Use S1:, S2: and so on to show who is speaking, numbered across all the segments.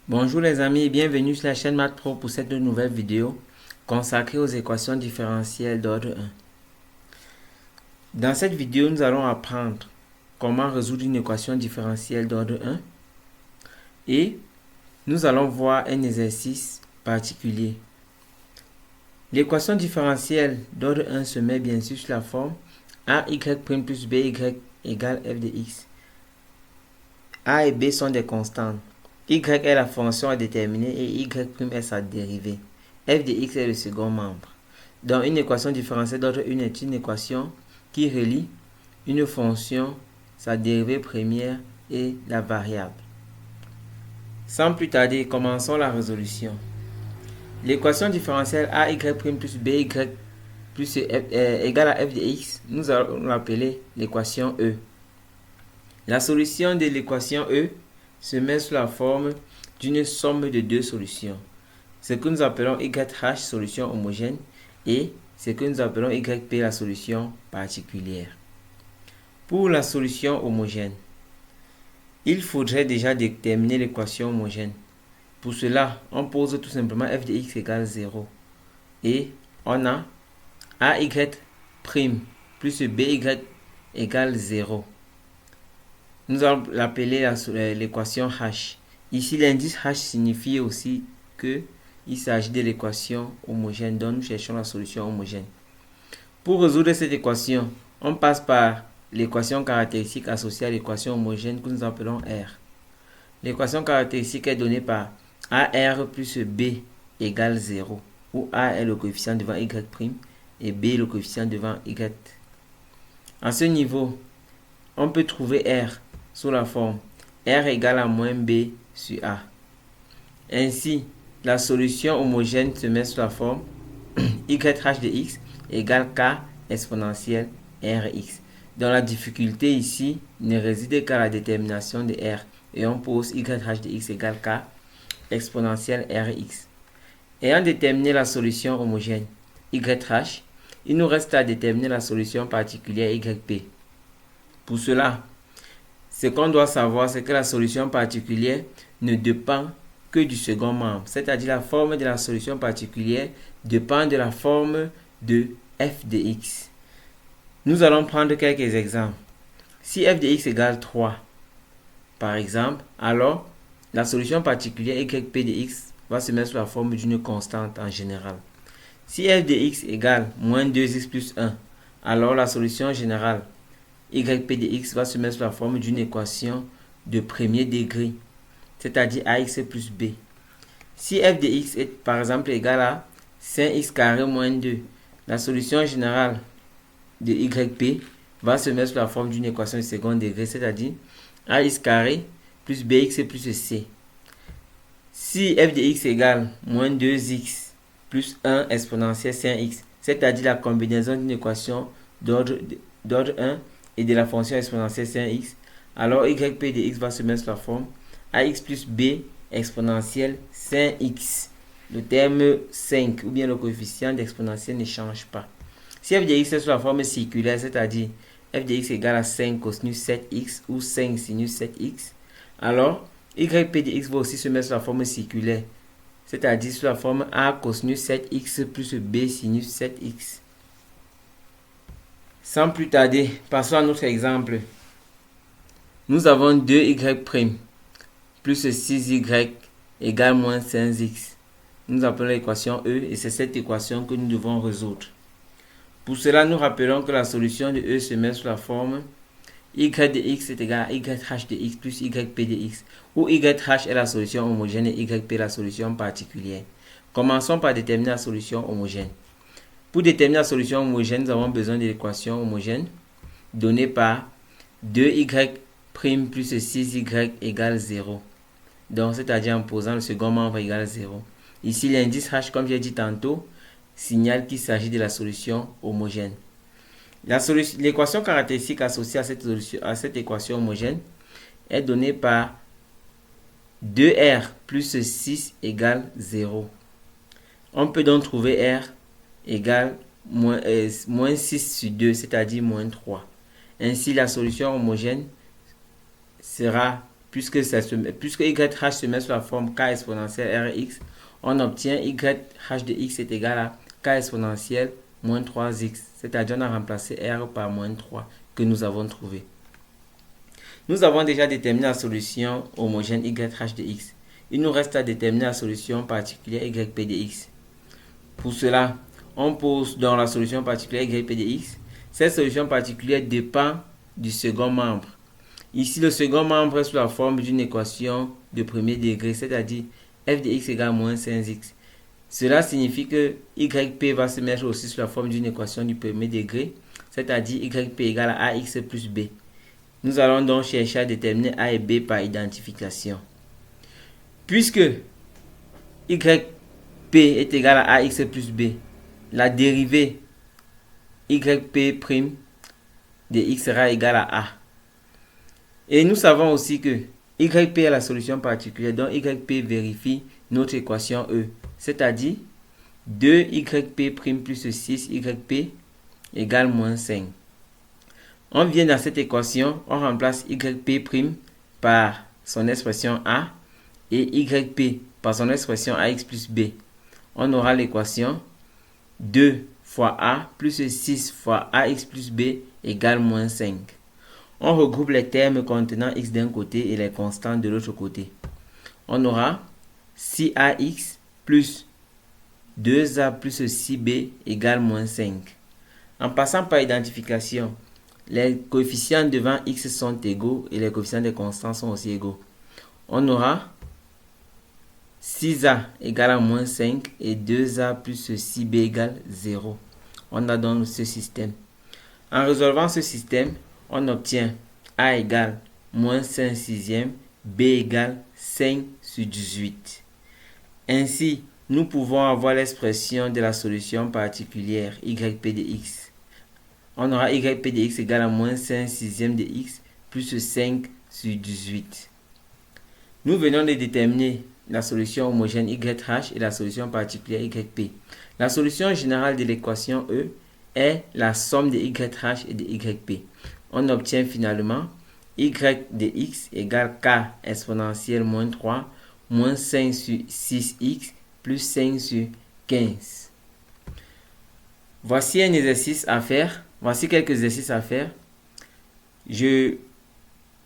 S1: Bonjour les amis et bienvenue sur la chaîne Math Pro pour cette nouvelle vidéo consacrée aux équations différentielles d'ordre 1. Dans cette vidéo, nous allons apprendre comment résoudre une équation différentielle d'ordre 1 et nous allons voir un exercice particulier. L'équation différentielle d'ordre 1 se met bien sûr sur la forme AY' plus BY égale f de x. A et B sont des constantes. Y est la fonction à déterminer et y' est sa dérivée. F de x est le second membre. Donc une équation différentielle d'ordre 1 est une équation qui relie une fonction, sa dérivée première et la variable. Sans plus tarder, commençons la résolution. L'équation différentielle AY' plus BY plus égale à f de x, nous allons l'appeler l'équation E. La solution de l'équation E se met sous la forme d'une somme de deux solutions. Ce que nous appelons YH, solution homogène, et ce que nous appelons YP, la solution particulière. Pour la solution homogène, il faudrait déjà déterminer l'équation homogène. Pour cela, on pose tout simplement f de x égale 0. Et on a AY' plus BY égale 0. Nous allons l'appeler l'équation H. Ici, l'indice H signifie aussi qu'il s'agit de l'équation homogène, donc nous cherchons la solution homogène. Pour résoudre cette équation, on passe par l'équation caractéristique associée à l'équation homogène que nous appelons R. L'équation caractéristique est donnée par AR plus B égale 0, où A est le coefficient devant Y' et B le coefficient devant Y. À ce niveau, on peut trouver R sous la forme R égale à moins B sur A. Ainsi, la solution homogène se met sous la forme YH de x égale K exponentielle Rx. Donc la difficulté ici ne réside qu'à la détermination de R. Et on pose YH de x égale K exponentielle Rx. Ayant déterminé la solution homogène YH, il nous reste à déterminer la solution particulière YP. Pour cela, ce qu'on doit savoir, c'est que la solution particulière ne dépend que du second membre. C'est-à-dire la forme de la solution particulière dépend de la forme de f de x. Nous allons prendre quelques exemples. Si f de x égale 3, par exemple, alors la solution particulière yp de x va se mettre sous la forme d'une constante en général. Si f de x égale moins 2x plus 1, alors la solution générale yp de x va se mettre sous la forme d'une équation de premier degré, c'est-à-dire ax plus b. Si f de x est par exemple égal à 5x carré moins 2, la solution générale de yp va se mettre sous la forme d'une équation de second degré, c'est-à-dire ax carré plus bx plus c. Si f de x égale moins 2x plus 1 exponentielle 5x, c'est-à-dire la combinaison d'une équation d'ordre 1 et de la fonction exponentielle 5x, alors yp de x va se mettre sous la forme ax plus b exponentielle 5x. Le terme 5 ou bien le coefficient d'exponentielle ne change pas. Si f de x est sous la forme circulaire, c'est-à-dire f de x égale à 5 cosinus 7x ou 5 sinus 7x, alors yp de x va aussi se mettre sous la forme circulaire, c'est-à-dire sous la forme a cosinus 7x plus b sinus 7x. Sans plus tarder, passons à notre exemple. Nous avons 2y' plus 6y égale moins 5x. Nous appelons l'équation E et c'est cette équation que nous devons résoudre. Pour cela, nous rappelons que la solution de E se met sous la forme y de x est égal à yh de x plus yp de x, où yh est la solution homogène et yp la solution particulière. Commençons par déterminer la solution homogène. Pour déterminer la solution homogène, nous avons besoin de l'équation homogène donnée par 2y' plus 6y égale 0. Donc, c'est-à-dire en posant le second membre égal 0. Ici, l'indice h, comme j'ai dit tantôt, signale qu'il s'agit de la solution homogène. L'équation caractéristique associée à cette équation homogène est donnée par 2r plus 6 égale 0. On peut donc trouver r égale moins 6 sur 2, c'est-à-dire moins 3. Ainsi, la solution homogène sera puisque YH se met sous la forme K exponentielle Rx, on obtient YH de X est égal à K exponentielle moins 3X. C'est-à-dire on a remplacé R par moins 3 que nous avons trouvé. Nous avons déjà déterminé la solution homogène YH de X. Il nous reste à déterminer la solution particulière YP de X. Pour cela, on pose dans la solution particulière YP de X. Cette solution particulière dépend du second membre. Ici, le second membre est sous la forme d'une équation de premier degré, c'est-à-dire f de x égale moins 5x. Cela signifie que YP va se mettre aussi sous la forme d'une équation du premier degré, c'est-à-dire YP égale à AX plus B. Nous allons donc chercher à déterminer A et B par identification. Puisque YP est égal à AX plus B, la dérivée YP' de x sera égale à A. Et nous savons aussi que YP est la solution particulière, donc YP vérifie notre équation E, c'est-à-dire 2YP' plus 6YP égale moins 5. On vient dans cette équation, on remplace YP' par son expression A et YP par son expression AX plus B. On aura l'équation 2 fois A plus 6 fois AX plus B égale moins 5. On regroupe les termes contenant X d'un côté et les constantes de l'autre côté. On aura 6AX plus 2A plus 6B égale moins 5. En passant par identification, les coefficients devant X sont égaux et les coefficients des constantes sont aussi égaux. On aura 6A égale à moins 5 et 2A plus 6B égale 0. On a donc ce système. En résolvant ce système, on obtient A égale moins 5 sixièmes, B égale 5 sur 18. Ainsi, nous pouvons avoir l'expression de la solution particulière YP de X. On aura YP de X égale à moins 5 sixièmes de X plus 5 sur 18. Nous venons de déterminer la solution homogène YH et la solution particulière YP. La solution générale de l'équation E est la somme de YH et de YP. On obtient finalement Y de X égale K exponentielle moins 3 moins 5 sur 6X plus 5 sur 15. Voici un exercice à faire. Voici quelques exercices à faire.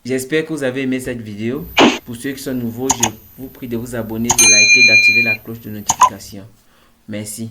S1: J'espère que vous avez aimé cette vidéo. Pour ceux qui sont nouveaux, je vous prie de vous abonner, de liker, d'activer la cloche de notification. Merci.